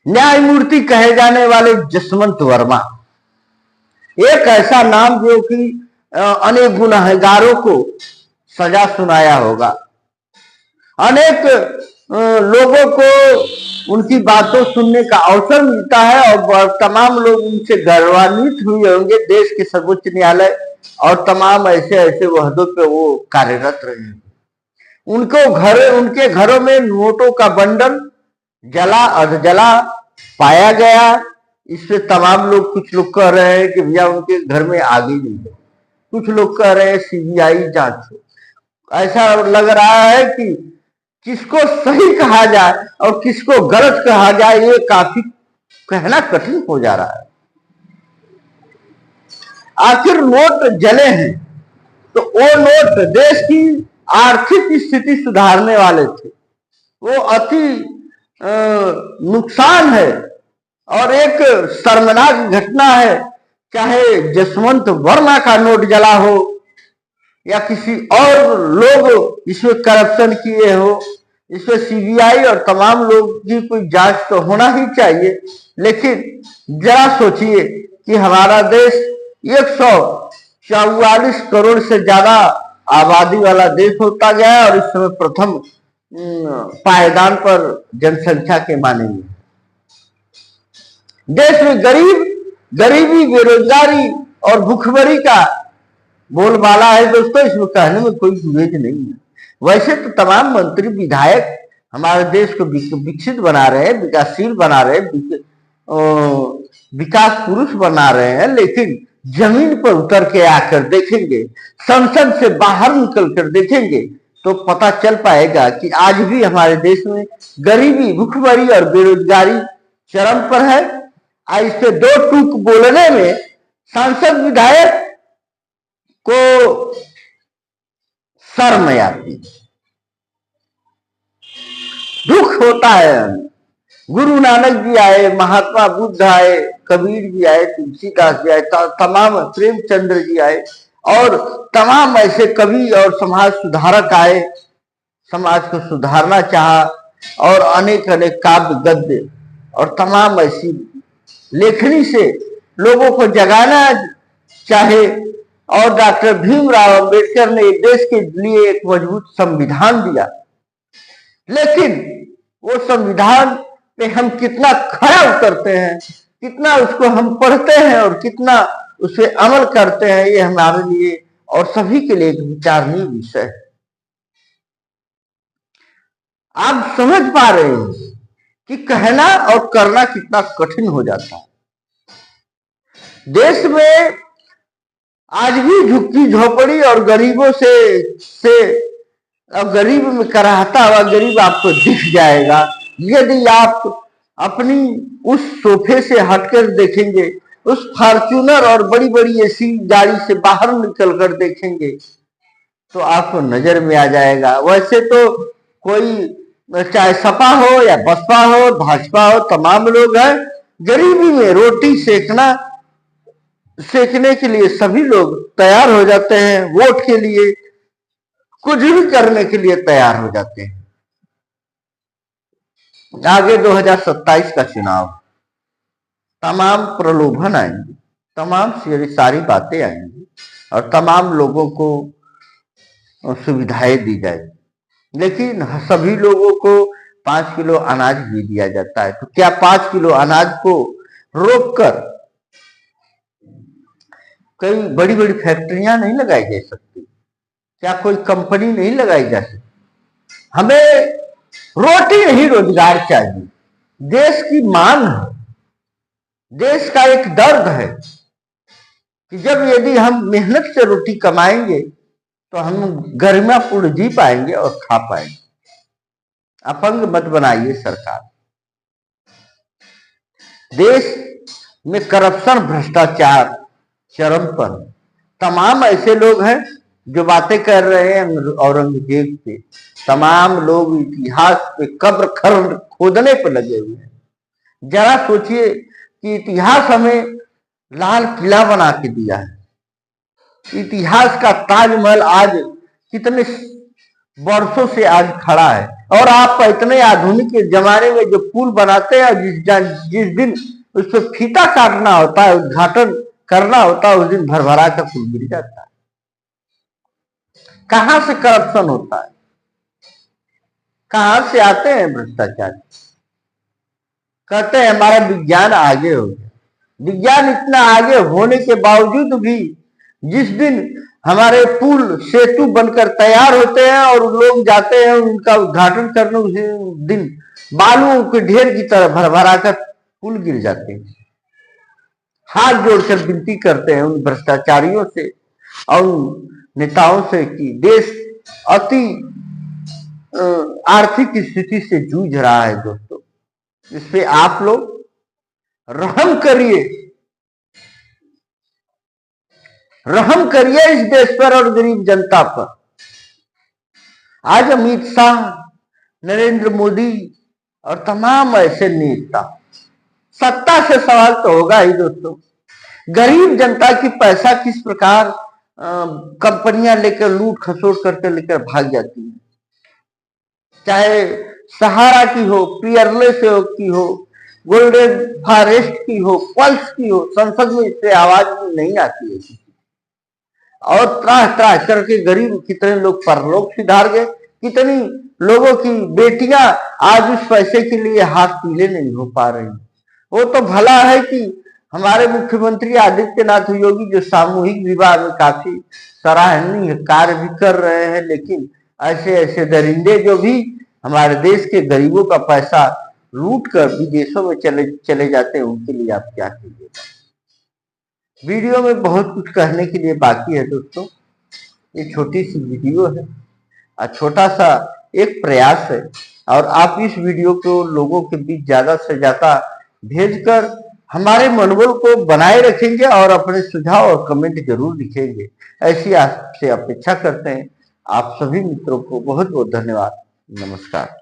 न्यायमूर्ति कहे जाने वाले जसवंत वर्मा, एक ऐसा नाम जो कि अनेक गुनहगारों को सजा सुनाया होगा, अनेक लोगों को उनकी बातों सुनने का अवसर मिलता है और तमाम लोग उनसे गौरवान्वित हुए होंगे। देश के सर्वोच्च न्यायालय और तमाम ऐसे ऐसे वहदों पे वो कार्यरत रहे हैं। उनके घरों में नोटों का बंडल जला अधजला पाया गया। इससे तमाम लोग, कुछ लोग कह रहे हैं कि भैया उनके घर में आग ही नहीं है, कुछ लोग कह रहे हैं सीबीआई जांच हो। ऐसा लग रहा है कि किसको सही कहा जाए और किसको गलत कहा जाए, ये काफी कहना कठिन हो जा रहा है। आखिर नोट जले हैं तो वो नोट देश की आर्थिक स्थिति सुधारने वाले थे, वो अति नुकसान है और एक शर्मनाक घटना है। चाहे जसवंत वर्मा का नोट जला हो या किसी और लोग इसमें करप्शन किए हो, इसमें सीबीआई और तमाम लोग की कोई जांच तो होना ही चाहिए। लेकिन जरा सोचिए कि हमारा देश 144 करोड़ से ज्यादा आबादी वाला देश होता गया और इस समय प्रथम पायदान पर जनसंख्या के माने में। देश में गरीबी, बेरोजगारी और भूखमरी का बोलबाला है दोस्तों, इसमें कहने में कोई गुरेज नहीं है। वैसे तो तमाम मंत्री विधायक हमारे देश को विकसित बना रहे हैं, विकासशील बना रहे हैं, विकास पुरुष बना रहे हैं, लेकिन जमीन पर उतर के आकर देखेंगे, संसद से बाहर निकल कर देखेंगे तो पता चल पाएगा कि आज भी हमारे देश में गरीबी, भूखमरी और बेरोजगारी चरम पर है। इस पे दो टूक बोलने में सांसद विधायक को शर्म आती, दुख होता है। गुरु नानक जी आए, महात्मा बुद्ध आए, कबीर जी आए, तुलसीदास जी आए, तमाम प्रेमचंद्र जी आए और तमाम ऐसे कवि और समाज सुधारक आए, समाज को सुधारना चाहा और अनेक अनेक काव्य, गद्य और तमाम ऐसी लेखनी से लोगों को जगाना चाहे। और डॉक्टर भीमराव अंबेडकर ने देश के लिए एक मजबूत संविधान दिया, लेकिन वो संविधान पे हम कितना खरा उतरते हैं, कितना उसको हम पढ़ते हैं और कितना उस पर अमल करते हैं, ये हमारे लिए और सभी के लिए एक विचारणीय विषय है। आप समझ पा रहे हैं कि कहना और करना कितना कठिन हो जाता है। देश में आज भी झुग्गी झोपड़ी और गरीबों से अब गरीब में कराहता हुआ गरीब आपको दिख जाएगा यदि आप अपनी उस सोफे से हटकर देखेंगे, उस फॉर्च्यूनर और बड़ी बड़ी एसी गाड़ी से बाहर निकल कर देखेंगे तो आपको नजर में आ जाएगा। वैसे तो कोई चाहे सपा हो या बसपा हो, भाजपा हो, तमाम लोग हैं। गरीबी में रोटी सेकने के लिए सभी लोग तैयार हो जाते हैं, वोट के लिए कुछ भी करने के लिए तैयार हो जाते हैं। आगे 2027 का चुनाव, तमाम प्रलोभन आएंगे, तमाम सारी बातें आएंगी और तमाम लोगों को सुविधाएं दी जाएगी, लेकिन सभी लोगों को 5 किलो अनाज भी दिया जाता है। तो क्या 5 किलो अनाज को रोककर कई बड़ी बड़ी फैक्ट्रियां नहीं लगाई जा सकती? क्या कोई कंपनी नहीं लगाई जा सकती? हमें रोटी नहीं, रोजगार चाहिए। देश की मांग है, देश का एक दर्द है कि जब यदि हम मेहनत से रोटी कमाएंगे तो हम गरिमापूर्ण जी पाएंगे और खा पाएंगे। अपंग मत बनाइए सरकार। देश में करप्शन, भ्रष्टाचार चरम पर। तमाम ऐसे लोग हैं जो बातें कर रहे हैं औरंगजेब पे, तमाम लोग इतिहास पे कब्र खर्द खोदने पर लगे हुए हैं। जरा सोचिए कि इतिहास हमें लाल किला बना के दिया है, इतिहास का ताजमहल आज कितने वर्षों से आज खड़ा है, और आप इतने आधुनिक जमाने में जो पुल बनाते हैं, जिस दिन उस पर फीता काटना होता है, उद्घाटन करना होता है, उस दिन भरभरा का पुल गिर जाता है। कहां से करप्शन होता है, कहां से आते हैं भ्रष्टाचार। कहते हैं हमारा विज्ञान आगे हो गया। विज्ञान इतना आगे होने के बावजूद भी जिस दिन हमारे पुल सेतु बनकर तैयार होते हैं और लोग जाते हैं उनका उद्घाटन करने, उसी दिन बालुओं के ढेर की तरह भरभरा कर पुल गिर जाते हैं। हाथ जोड़कर विनती करते हैं उन भ्रष्टाचारियों से और उन नेताओं से कि देश अति आर्थिक स्थिति से जूझ रहा है दोस्तों, इस पे आप लोग रहम करिए, रहम करिए इस देश पर और गरीब जनता पर। आज अमित शाह, नरेंद्र मोदी और तमाम ऐसे नेता, सत्ता से सवाल तो होगा ही दोस्तों। गरीब जनता की पैसा किस प्रकार कंपनियां लेकर लूट खसोट करके लेकर भाग जाती है, चाहे सहारा की हो, पियरलेस की हो, गोल्डन फॉरेस्ट की हो, पल्स की हो, संसद में इससे आवाज नहीं आती है। और त्राह त्राह करके गरीब कितने लोग परलोक सिधार गए, कितनी लोगों की बेटियां आज उस पैसे के लिए हाथ पीले नहीं हो पा रही। वो तो भला है कि हमारे मुख्यमंत्री आदित्यनाथ योगी जो सामूहिक विवाह में काफी सराहनीय कार्य भी कर रहे हैं, लेकिन ऐसे ऐसे दरिंदे जो भी हमारे देश के गरीबों का पैसा लूट कर विदेशों में चले जाते हैं, उनके लिए आप क्या कीजिएगा। वीडियो में बहुत कुछ कहने के लिए बाकी है दोस्तों। ये छोटी सी वीडियो है और छोटा सा एक प्रयास है, और आप इस वीडियो को लोगों के बीच ज्यादा से ज्यादा भेजकर हमारे मनोबल को बनाए रखेंगे और अपने सुझाव और कमेंट जरूर लिखेंगे, ऐसी आपसे अपेक्षा करते हैं। आप सभी मित्रों को बहुत बहुत धन्यवाद। नमस्कार।